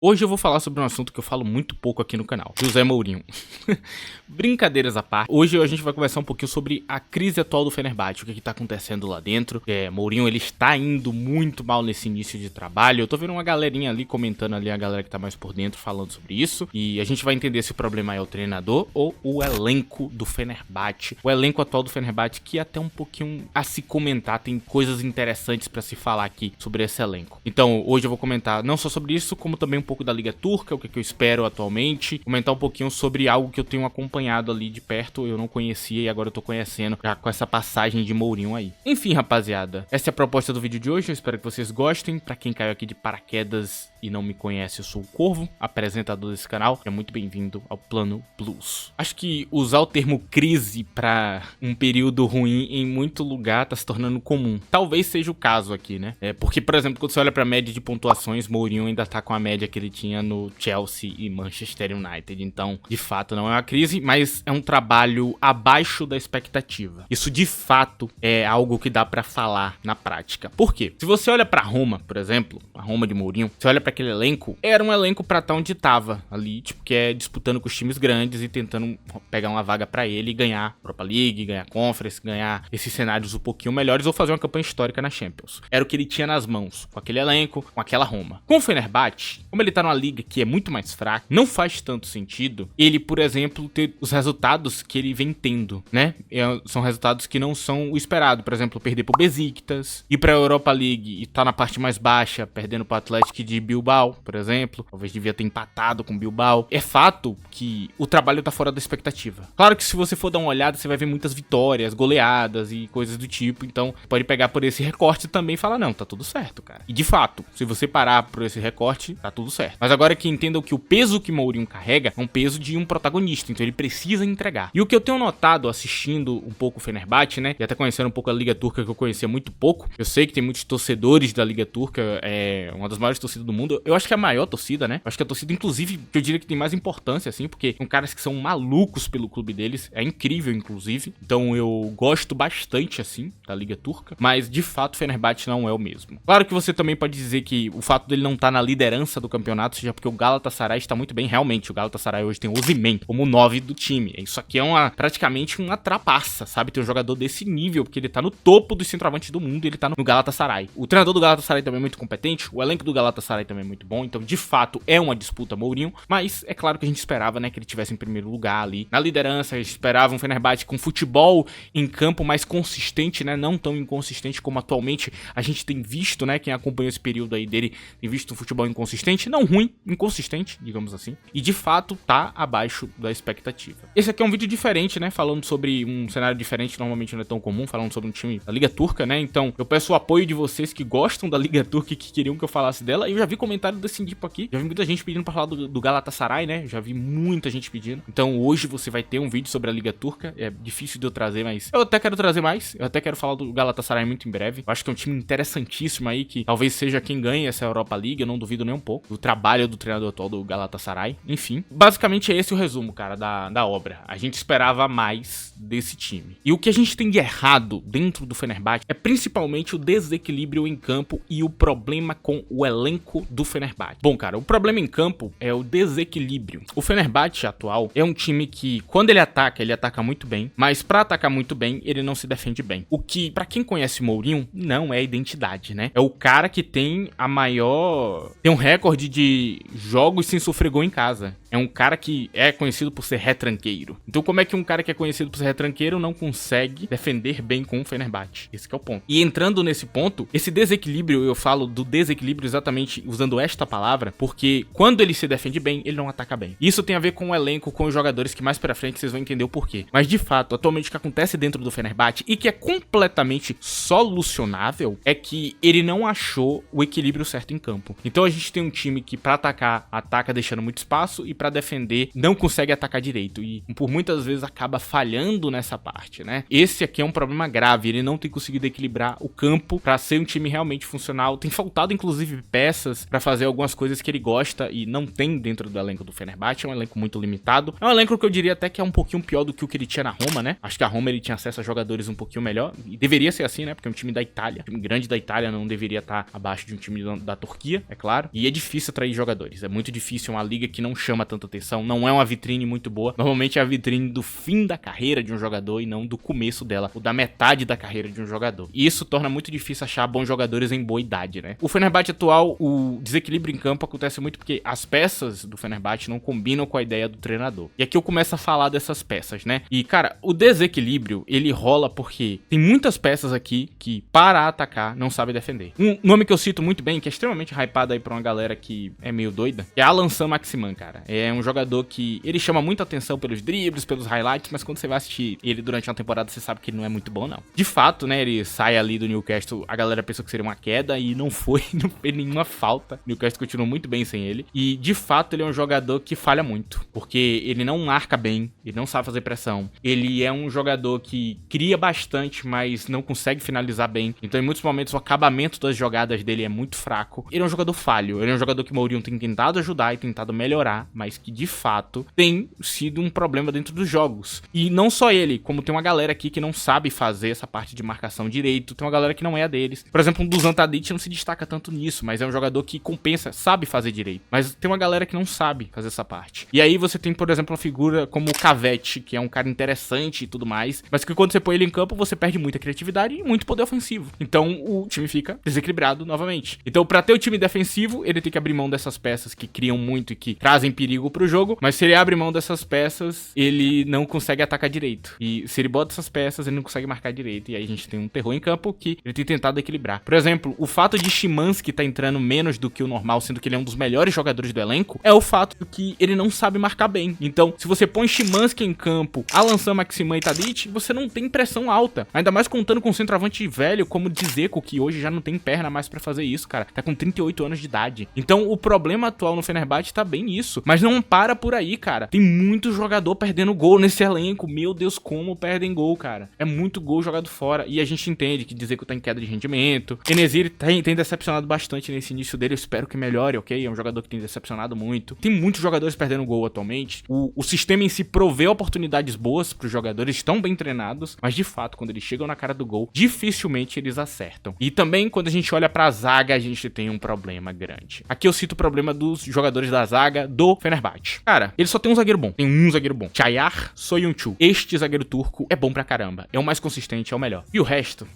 Hoje eu vou falar sobre um assunto que eu falo muito pouco aqui no canal, José Mourinho. Brincadeiras à parte, hoje a gente vai conversar um pouquinho sobre a crise atual do Fenerbahçe, o que tá acontecendo lá dentro. Mourinho, ele está indo muito mal nesse início de trabalho. Eu tô vendo uma galerinha ali comentando ali, a galera que tá mais por dentro falando sobre isso. E a gente vai entender se o problema é o treinador ou o elenco do Fenerbahçe. O elenco atual do Fenerbahçe, que é até um pouquinho a se comentar, tem coisas interessantes pra se falar aqui sobre esse elenco. Então hoje eu vou comentar não só sobre isso, como também um pouco da Liga Turca, o que eu espero atualmente, comentar um pouquinho sobre algo que eu tenho acompanhado ali de perto, eu não conhecia e agora eu tô conhecendo já com essa passagem de Mourinho aí. Enfim, rapaziada, essa é a proposta do vídeo de hoje, eu espero que vocês gostem. Pra quem caiu aqui de paraquedas e não me conhece, eu sou o Corvo, apresentador desse canal, é muito bem-vindo ao Plano Plus. Acho que usar o termo crise pra um período ruim em muito lugar tá se tornando comum. Talvez seja o caso aqui, né? Porque, por exemplo, quando você olha pra média de pontuações, Mourinho ainda tá com a média que ele tinha no Chelsea e Manchester United. Então, de fato, não é uma crise, mas é um trabalho abaixo da expectativa. Isso, de fato, é algo que dá pra falar na prática. Por quê? Se você olha pra Roma, por exemplo, a Roma de Mourinho, você olha pra aquele elenco, era um elenco pra estar onde tava ali, tipo, que é disputando com os times grandes e tentando pegar uma vaga pra ele e ganhar Europa League, ganhar Conference, ganhar esses cenários um pouquinho melhores ou fazer uma campanha histórica na Champions. Era o que ele tinha nas mãos, com aquele elenco, com aquela Roma. Com o Fenerbahçe, como ele tá numa liga que é muito mais fraca, não faz tanto sentido ele, por exemplo, ter os resultados que ele vem tendo, né? São resultados que não são o esperado. Por exemplo, perder pro Besiktas, ir pra Europa League e tá na parte mais baixa, perdendo pro Atlético de Bilbao, por exemplo. Talvez devia ter empatado com Bilbao. É fato que o trabalho tá fora da expectativa. Claro que se você for dar uma olhada, você vai ver muitas vitórias, goleadas e coisas do tipo. Então, pode pegar por esse recorte também e falar, não, tá tudo certo, cara. E de fato, se você parar por esse recorte, tá tudo certo. Mas agora que entendam que o peso que Mourinho carrega é um peso de um protagonista, então ele precisa entregar. E o que eu tenho notado assistindo um pouco o Fenerbahçe, né, e até conhecendo um pouco a Liga Turca, que eu conhecia muito pouco, eu sei que tem muitos torcedores da Liga Turca, é uma das maiores torcidas do mundo, eu acho que é a maior torcida, né, eu acho que a torcida, inclusive, que eu diria que tem mais importância, assim, porque são caras que são malucos pelo clube deles, é incrível, inclusive, então eu gosto bastante, assim, da Liga Turca, mas, de fato, o Fenerbahçe não é o mesmo. Claro que você também pode dizer que o fato dele não estar na liderança do campeonato seja porque o Galatasaray está muito bem. Realmente, o Galatasaray hoje tem o Osimhen como 9 do time. Isso aqui é praticamente uma trapaça, sabe? Ter um jogador desse nível, porque ele tá no topo dos centroavantes do mundo e ele tá no Galatasaray. O treinador do Galatasaray também é muito competente, o elenco do Galatasaray também é muito bom, então de fato é uma disputa Mourinho, mas é claro que a gente esperava, né, que ele tivesse em primeiro lugar ali na liderança. A gente esperava um Fenerbahçe com futebol em campo mais consistente, né, não tão inconsistente como atualmente a gente tem visto, né, quem acompanhou esse período aí dele tem visto um futebol inconsistente, não ruim, inconsistente, digamos assim, e de fato tá abaixo da expectativa. Esse aqui é um vídeo diferente, né, falando sobre um cenário diferente, normalmente não é tão comum, falando sobre um time da Liga Turca, né, então eu peço o apoio de vocês que gostam da Liga Turca e que queriam que eu falasse dela. Eu já vi comentário desse tipo aqui, já vi muita gente pedindo pra falar do Galatasaray, né, já vi muita gente pedindo, então hoje você vai ter um vídeo sobre a Liga Turca. É difícil de eu trazer, mas eu até quero trazer mais, eu até quero falar do Galatasaray muito em breve. Eu acho que é um time interessantíssimo aí, que talvez seja quem ganhe essa Europa League, eu não duvido nem um pouco do trabalho do treinador atual do Galatasaray. Enfim, basicamente é esse o resumo, cara, da obra. A gente esperava mais desse time. E o que a gente tem de errado dentro do Fenerbahçe é principalmente o desequilíbrio em campo e o problema com o elenco do Fenerbahçe. Bom, cara, o problema em campo é o desequilíbrio. O Fenerbahçe atual é um time que, quando ele ataca muito bem, mas pra atacar muito bem, ele não se defende bem. O que, pra quem conhece Mourinho, não é identidade, né? É o cara que tem tem um recorde de jogos sem sofrer gol em casa. É um cara que é conhecido por ser retranqueiro. Então como é que um cara que é conhecido por ser retranqueiro não consegue defender bem com o Fenerbahçe? Esse que é o ponto. E entrando nesse ponto, esse desequilíbrio, eu falo do desequilíbrio exatamente usando esta palavra, porque quando ele se defende bem, ele não ataca bem. Isso tem a ver com o elenco, com os jogadores, que mais pra frente vocês vão entender o porquê. Mas de fato, atualmente o que acontece dentro do Fenerbahçe e que é completamente solucionável é que ele não achou o equilíbrio certo em campo. Então a gente tem um time que pra atacar, ataca deixando muito espaço, e pra defender, não consegue atacar direito e por muitas vezes acaba falhando nessa parte, né? Esse aqui é um problema grave, ele não tem conseguido equilibrar o campo pra ser um time realmente funcional. Tem faltado inclusive peças pra fazer algumas coisas que ele gosta e não tem dentro do elenco do Fenerbahçe, é um elenco muito limitado. É um elenco que eu diria até que é um pouquinho pior do que o que ele tinha na Roma, né? Acho que a Roma ele tinha acesso a jogadores um pouquinho melhor e deveria ser assim, né? Porque é um time da Itália, um time grande da Itália não deveria estar abaixo de um time da Turquia, é claro. E é difícil atrair jogadores, é muito difícil, uma liga que não chama tanta atenção, não é uma vitrine muito boa. Normalmente é a vitrine do fim da carreira de um jogador e não do começo dela, ou da metade da carreira de um jogador. E isso torna muito difícil achar bons jogadores em boa idade, né? O Fenerbahçe atual, o desequilíbrio em campo acontece muito porque as peças do Fenerbahçe não combinam com a ideia do treinador. E aqui eu começo a falar dessas peças, né? E, cara, o desequilíbrio, ele rola porque tem muitas peças aqui que, para atacar, não sabem defender. Um nome que eu cito muito bem, que é extremamente hypado aí pra uma galera que é meio doida, é Alan Saint-Maximin, cara. É um jogador que, ele chama muita atenção pelos dribles, pelos highlights, mas quando você vai assistir ele durante uma temporada, você sabe que ele não é muito bom, não. De fato, né, ele sai ali do Newcastle, a galera pensou que seria uma queda e não foi, não fez nenhuma falta. O Newcastle continuou muito bem sem ele. E, de fato, ele é um jogador que falha muito, porque ele não marca bem, ele não sabe fazer pressão. Ele é um jogador que cria bastante, mas não consegue finalizar bem. Então, em muitos momentos, o acabamento das jogadas dele é muito fraco. Ele é um jogador falho. Ele é um jogador que o Mourinho tem tentado ajudar e tentado melhorar, mas que, de fato, tem sido um problema dentro dos jogos. E não só ele, como tem uma galera aqui que não sabe fazer essa parte de marcação direito. Tem uma galera que não é a deles. Por exemplo, um Dusan Tadic não se destaca tanto nisso, mas é um jogador que compensa, sabe fazer direito. Mas tem uma galera que não sabe fazer essa parte. E aí você tem, por exemplo, uma figura como o Cavete, que é um cara interessante e tudo mais, mas que quando você põe ele em campo, você perde muita criatividade e muito poder ofensivo. Então o time fica desequilibrado novamente. Então, pra ter o time defensivo, ele tem que abrir mão dessas peças que criam muito e que trazem perigo pro jogo, mas se ele abre mão dessas peças, ele não consegue atacar direito. E se ele bota essas peças, ele não consegue marcar direito. E aí a gente tem um terror em campo que ele tem tentado equilibrar. Por exemplo, o fato de Szymański tá entrando menos do que o normal, sendo que ele é um dos melhores jogadores do elenco, é o fato que ele não sabe marcar bem. Então, se você põe Szymański em campo, Alan Saint-Maximin e Tadic, você não tem pressão alta. Ainda mais contando com um centroavante velho como o Dzeko, que hoje já não tem perna mais pra fazer isso, cara. Tá com 38 anos de idade. Então, o problema atual no Fenerbahçe tá bem nisso. Mas não para por aí, cara. Tem muito jogador perdendo gol nesse elenco. Meu Deus, como perdem gol, cara. É muito gol jogado fora. E a gente entende que Dzeko tá em queda de rendimento. Enesiri tem decepcionado bastante nesse início dele. Eu espero que melhore, ok? É um jogador que tem decepcionado muito. Tem muitos jogadores perdendo gol atualmente. O sistema em si provê oportunidades boas pros jogadores, estão bem treinados, mas de fato, quando eles chegam na cara do gol, dificilmente eles acertam. E também, quando a gente olha pra zaga, a gente tem um problema grande. Aqui eu cito o problema dos jogadores da zaga do Fenerbahçe. Cara, ele só tem um zagueiro bom. Tem um zagueiro bom. Çayar Soyuncu. Este zagueiro turco é bom pra caramba. É o mais consistente, é o melhor. E o resto?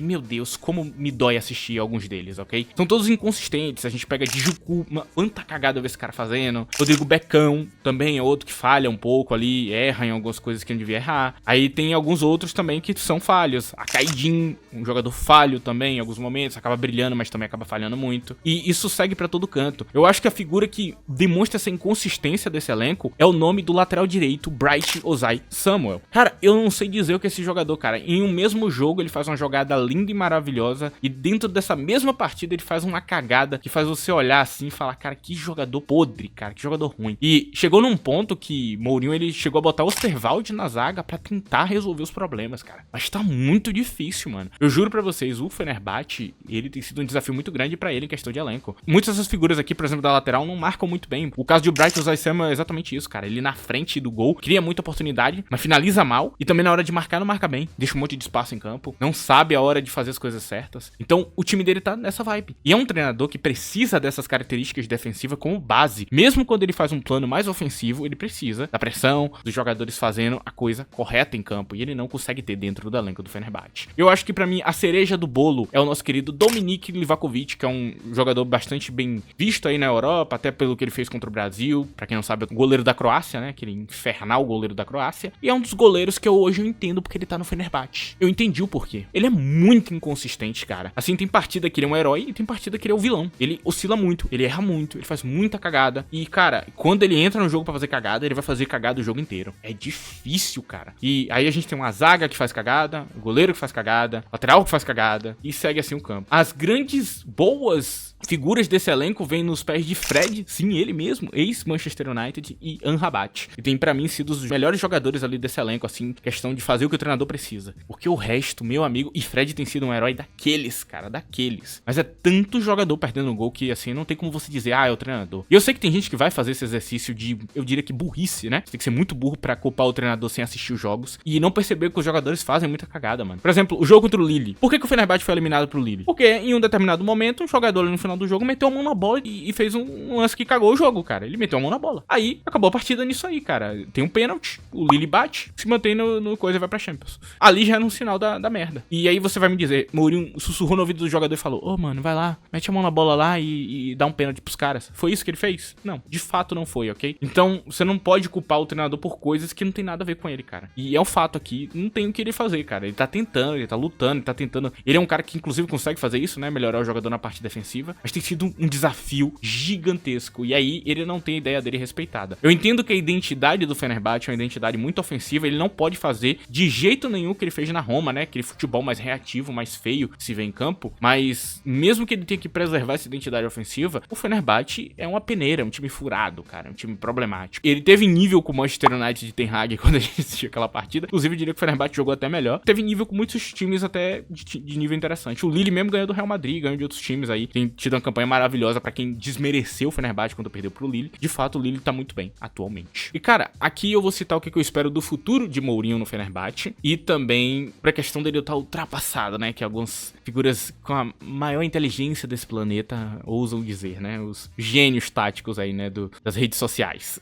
Meu Deus, como me dói assistir alguns deles, ok? São todos inconsistentes. A gente pega Djiku, quanta cagada eu vejo esse cara fazendo. Rodrigo Becão também é outro que falha um pouco ali, erra em algumas coisas que não devia errar. Aí tem alguns outros também que são falhos. A Kaidin, um jogador falho também em alguns momentos, acaba brilhando, mas também acaba falhando muito. E isso segue pra todo canto. Eu acho que a figura que demonstra essa inconsistência desse elenco é o nome do lateral direito, Bright Ozai Samuel. Cara, eu não sei dizer o que é esse jogador, cara. Em um mesmo jogo ele faz uma jogada linda e maravilhosa, e dentro dessa mesma partida ele faz uma cagada que faz você olhar assim e falar, cara, que jogador podre, cara, que jogador ruim. E chegou num ponto que Mourinho, ele chegou a botar o Osterwald na zaga pra tentar resolver os problemas, cara. Mas tá muito difícil, mano. Eu juro pra vocês, o Fenerbahçe, ele tem sido um desafio muito grande pra ele em questão de elenco. Muitas dessas figuras aqui, por exemplo, da lateral, não marcam muito bem. O caso de Bright Ozai Samuel é exatamente isso, cara. Ele na frente do gol, cria muita oportunidade, mas finaliza mal, e também na hora de marcar, não marca bem. Deixa um monte de espaço em campo, não sabe a hora de fazer as coisas certas. Então, o time dele tá nessa vibe. E é um treinador que precisa dessas características defensivas como base. Mesmo quando ele faz um plano mais ofensivo, ele precisa da pressão, dos jogadores fazendo a coisa correta em campo. E ele não consegue ter dentro do elenco do Fenerbahçe. Eu acho que pra mim, a cereja do bolo é o nosso querido Dominik Livakovic, que é um jogador bastante bem visto aí na Europa, até pelo que ele fez contra o Brasil. Pra quem não sabe, é o goleiro da Croácia, né? Aquele infernal goleiro da Croácia. E é um dos goleiros que hoje eu entendo porque ele tá no Fenerbahçe. Eu entendi o porquê. Ele é muito inconsistente, cara. Assim, tem partida que ele é um herói e tem partida que ele é o vilão. Ele oscila muito, ele erra muito, ele faz muita cagada. E, cara, quando ele entra no jogo pra fazer cagada, ele vai fazer cagada o jogo inteiro. É difícil, cara. E aí a gente tem uma zaga que faz cagada, o goleiro que faz cagada, o lateral que faz cagada, e segue assim o campo. As grandes boas figuras desse elenco vêm nos pés de Fred, sim, ele mesmo, ex-Manchester United, e Amrabat. E tem pra mim sido os melhores jogadores ali desse elenco, assim, questão de fazer o que o treinador precisa. Porque o resto, meu amigo, e Fred tem sido um herói daqueles, cara, daqueles. Mas é tanto jogador perdendo gol que, assim, não tem como você dizer, é o treinador. E eu sei que tem gente que vai fazer esse exercício de, eu diria que burrice, né? Você tem que ser muito burro pra culpar o treinador sem assistir os jogos e não perceber que os jogadores fazem muita cagada, mano. Por exemplo, o jogo contra o Lille. Por que o Fenerbahçe foi eliminado pro Lille? Porque em um determinado momento, um jogador ali no final do jogo meteu a mão na bola e fez um lance que cagou o jogo, cara. Ele meteu a mão na bola. Aí, acabou a partida nisso aí, cara. Tem um pênalti, o Lille bate, se mantém no coisa e vai pra Champions. Ali já é um sinal da merda. E aí você vai me dizer, Mourinho sussurrou no ouvido do jogador e falou, ô, mano, vai lá, mete a mão na bola lá e dá um pênalti pros caras. Foi isso que ele fez? Não, de fato não foi, ok? Então, você não pode culpar o treinador por coisas que não tem nada a ver com ele, cara. E é um fato aqui, não tem o que ele fazer, cara. Ele tá tentando, ele tá lutando, ele tá tentando. Ele é um cara que, inclusive, consegue fazer isso, né? Melhorar o jogador na parte defensiva. Mas tem sido um desafio gigantesco. E aí, ele não tem a ideia dele respeitada. Eu entendo que a identidade do Fenerbahçe é uma identidade muito ofensiva. Ele não pode fazer de jeito nenhum o que ele fez na Roma, né? Aquele futebol mais reativo, mais feio se vê em campo. Mas, mesmo que ele tenha que preservar essa identidade ofensiva, o Fenerbahçe é uma peneira, é um time furado, cara. É um time problemático. Ele teve nível com o Manchester United de Ten Hag quando a gente assistiu aquela partida. Inclusive, eu diria que o Fenerbahçe jogou até melhor. Teve nível com muitos times até de nível interessante. O Lille mesmo ganhou do Real Madrid, ganhou de outros times aí. Tem tido uma campanha maravilhosa pra quem desmereceu o Fenerbahçe quando perdeu pro Lille. De fato, o Lille tá muito bem atualmente. E, cara, aqui eu vou citar o que eu espero do futuro de Mourinho no Fenerbahçe e também pra questão dele estar ultrapassado, né? Que algumas figuras com a maior inteligência desse planeta ousam dizer, né? Os gênios táticos aí, né? Das redes sociais.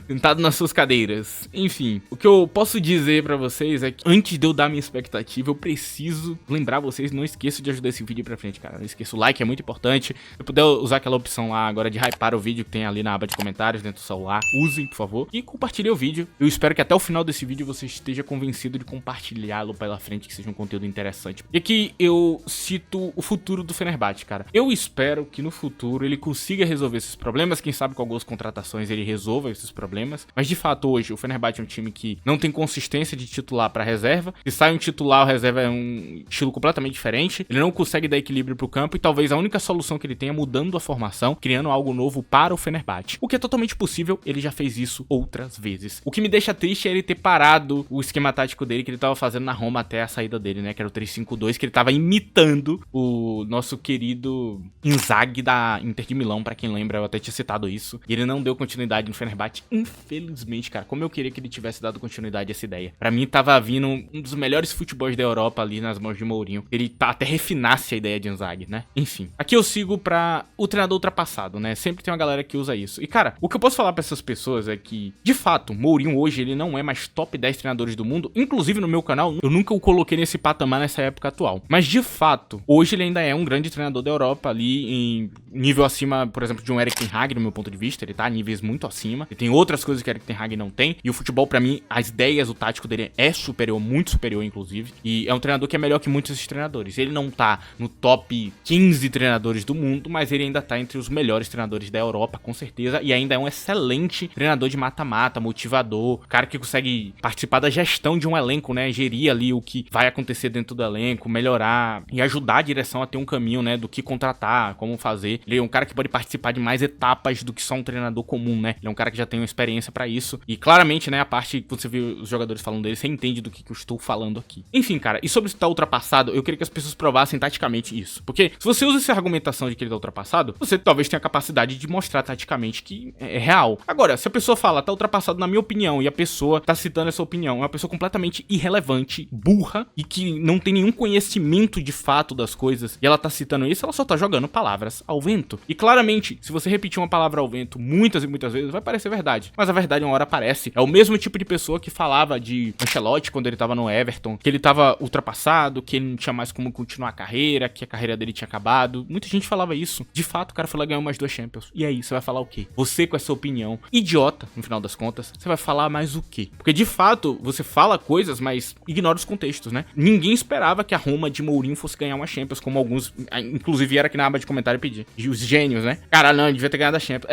Sentado nas suas cadeiras. Enfim, o que eu posso dizer pra vocês é que antes de eu dar minha expectativa, eu preciso lembrar vocês, não esqueça de ajudar esse vídeo pra frente, cara. Não esqueça o like, é muito importante. Se puder usar aquela opção lá agora de hypar o vídeo que tem ali na aba de comentários dentro do celular, usem, por favor. E compartilhe o vídeo. Eu espero que até o final desse vídeo você esteja convencido de compartilhá-lo pela frente, que seja um conteúdo interessante. E aqui eu cito o futuro do Fenerbahçe, cara. Eu espero que no futuro ele consiga resolver esses problemas. Quem sabe com algumas contratações ele resolva esses problemas. Mas de fato hoje o Fenerbahçe é um time que não tem consistência de titular pra reserva. Se sai um titular, o reserva é um estilo completamente diferente. Ele não consegue dar equilíbrio pro campo e talvez a única solução que ele tenha é mudando a formação, criando algo novo para o Fenerbahçe. O que é totalmente possível, ele já fez isso outras vezes. O que me deixa triste é ele ter parado o esquema tático dele que ele tava fazendo na Roma até a saída dele, né? Que era o 3-5-2, que ele tava imitando o nosso querido Inzaghi da Inter de Milão, pra quem lembra, eu até tinha citado isso. E ele não deu continuidade no Fenerbahçe, infelizmente, cara. Como eu queria que ele tivesse dado continuidade a essa ideia. Pra mim, tava vindo um dos melhores futebols da Europa ali nas mãos de Mourinho. Ele até refinasse a ideia de Inzaghi, né? Enfim. Aqui eu sigo pra o treinador ultrapassado, né? Sempre tem uma galera que usa isso. E, cara, o que eu posso falar pra essas pessoas é que, de fato, Mourinho hoje, ele não é mais top 10 treinadores do mundo. Inclusive, no meu canal, eu nunca o coloquei nesse patamar nessa época atual. Mas, de fato, hoje ele ainda é um grande treinador da Europa ali, em nível acima, por exemplo, de um Erik Ten Hag, no meu ponto de vista. Ele tá a níveis muito acima. Ele tem outras coisas que Erik Ten Hag não tem. E o futebol, pra mim, as ideias, o tático dele é superior, muito superior, inclusive. E é um treinador que é melhor que muitos desses treinadores. Ele não tá no top 15 treinadores do mundo, mas ele ainda tá entre os melhores treinadores da Europa, com certeza. E ainda é um excelente treinador de mata-mata, motivador, cara que consegue participar da gestão de um elenco, né? Gerir ali o que vai acontecer dentro do elenco, melhorar e ajudar a direção a ter um caminho, né? Do que contratar, como fazer. Ele é um cara que pode participar de mais etapas do que só um treinador comum, né? Ele é um cara que já tem uma experiência pra isso. E claramente, né? A parte que você vê os jogadores falando dele, você entende do que eu estou falando aqui. Enfim, cara, e sobre estar ultrapassado, eu queria que as pessoas provassem taticamente isso. Porque se você usa essa argumentação de que ele tá ultrapassado, você talvez tenha a capacidade de mostrar taticamente que é real. Agora, se a pessoa fala, tá ultrapassado na minha opinião, e a pessoa tá citando essa opinião, é uma pessoa completamente irrelevante, burra, e que não tem nenhum conhecimento de fato das coisas, e ela tá citando isso, ela só tá jogando palavras ao vento. E claramente, se você repetir uma palavra ao vento muitas e muitas vezes, vai parecer verdade. Mas a verdade uma hora aparece. É o mesmo tipo de pessoa que falava de Ancelotti quando ele tava no Everton, que ele tava ultrapassado, que ele não tinha mais como continuar a carreira, que a carreira dele tinha acabado. Muita gente falava isso. De fato, o cara foi lá e ganhou mais 2 Champions. E aí, você vai falar o quê? Você com essa opinião idiota, no final das contas, você vai falar mais o quê? Porque de fato, você fala coisas, mas ignora os contextos, né? Ninguém esperava que a Roma de Mourinho fosse ganhar uma Champions, como alguns, inclusive, vieram aqui na aba de comentário pedir. E os gênios, né? Cara, não, ele devia ter ganhado a Champions.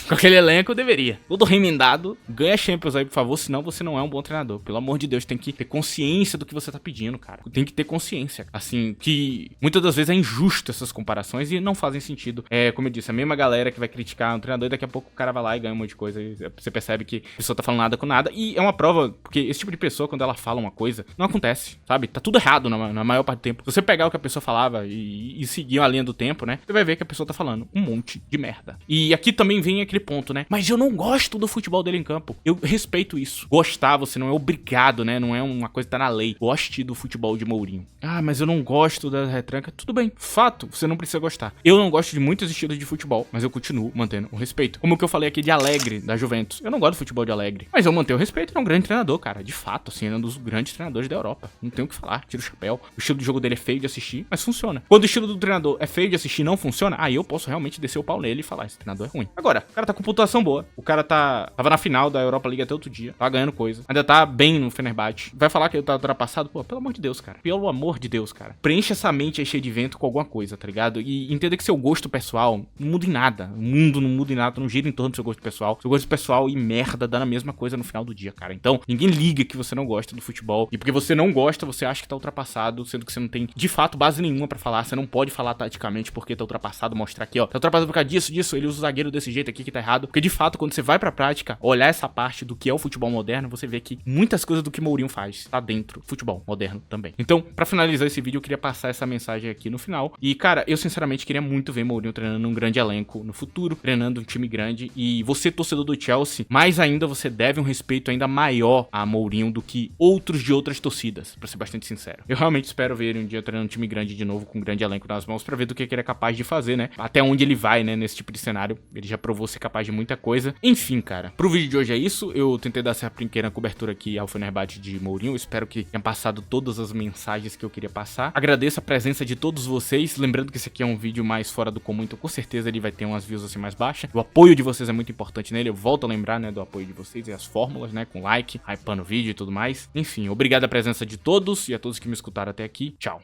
Com aquele elenco eu deveria. Todo remendado, ganha Champions aí, por favor, senão você não é um bom treinador. Pelo amor de Deus, tem que ter consciência do que você tá pedindo, cara. Tem que ter consciência. Assim, que muitas das vezes é injusto essas comparações e não fazem sentido. É, como eu disse, a mesma galera que vai criticar um treinador e daqui a pouco o cara vai lá e ganha um monte de coisa. E você percebe que a pessoa tá falando nada com nada. E é uma prova, porque esse tipo de pessoa, quando ela fala uma coisa, não acontece, sabe? Tá tudo errado na maior parte do tempo. Se você pegar o que a pessoa falava e seguir a linha do tempo, né? Você vai ver que a pessoa tá falando um monte de merda. E aqui também vem aquele ponto, né? Mas eu não gosto do futebol dele em campo. Eu respeito isso. Gostar, você não é obrigado, né? Não é uma coisa que tá na lei. Goste do futebol de Mourinho. Ah, mas eu não gosto da retranca. Tudo bem. Fato, você não precisa gostar. Eu não gosto de muitos estilos de futebol, mas eu continuo mantendo o respeito. Como o que eu falei aqui de Allegri, da Juventus. Eu não gosto do futebol de Allegri, mas eu mantenho o respeito. Ele é um grande treinador, cara. De fato, assim, ele é um dos grandes treinadores da Europa. Não tenho o que falar. Tira o chapéu. O estilo de jogo dele é feio de assistir, mas funciona. Quando o estilo do treinador é feio de assistir e não funciona, aí eu posso realmente descer o pau nele e falar, esse treinador é ruim. Agora, o cara tá com pontuação boa. O cara tava na final da Europa League até outro dia. Tá ganhando coisa. Ainda tá bem no Fenerbahçe. Vai falar que ele tá ultrapassado? Pô, pelo amor de Deus, cara. Pelo amor de Deus, cara. Preencha essa mente aí cheia de vento com alguma coisa, tá ligado? E entenda que seu gosto pessoal não muda em nada. O mundo não muda em nada, não gira em torno do seu gosto pessoal. Seu gosto pessoal e merda dá na mesma coisa no final do dia, cara. Então, ninguém liga que você não gosta do futebol. E porque você não gosta, você acha que tá ultrapassado, sendo que você não tem, de fato, base nenhuma pra falar. Você não pode falar taticamente porque tá ultrapassado, mostrar aqui, ó. Tá ultrapassado por causa disso, ele usa o zagueiro desse jeito aqui que tá errado. Porque, de fato, quando você vai pra prática, olhar essa parte do que é o futebol moderno, você vê que muitas coisas do que Mourinho faz tá dentro do futebol moderno também. Então, pra finalizar esse vídeo, eu queria passar essa mensagem aqui no final. E, cara, eu sinceramente queria muito ver Mourinho treinando um grande elenco no futuro, treinando um time grande. E você, torcedor do Chelsea, mais ainda você deve um respeito ainda maior a Mourinho do que outros de outras torcidas, pra ser bastante sincero. Eu realmente espero ver ele um dia treinando um time grande de novo, com um grande elenco nas mãos, pra ver do que ele é capaz de fazer, né? Até onde ele vai, né, nesse tipo de cenário. Ele já provou ser capaz de muita coisa. Enfim, cara, pro vídeo de hoje é isso. Eu tentei dar essa pequena cobertura aqui ao Fenerbahçe de Mourinho. Eu espero que tenha passado todas as mensagens que eu queria passar. Agradeço a presença de todos vocês. Lembrando que esse aqui é um vídeo mais fora do comum, então com certeza ele vai ter umas views assim mais baixas. O apoio de vocês é muito importante nele. Eu volto a lembrar, né, do apoio de vocês e as fórmulas, né, com like, hypando o vídeo e tudo mais. Enfim, obrigado a presença de todos e a todos que me escutaram até aqui. Tchau.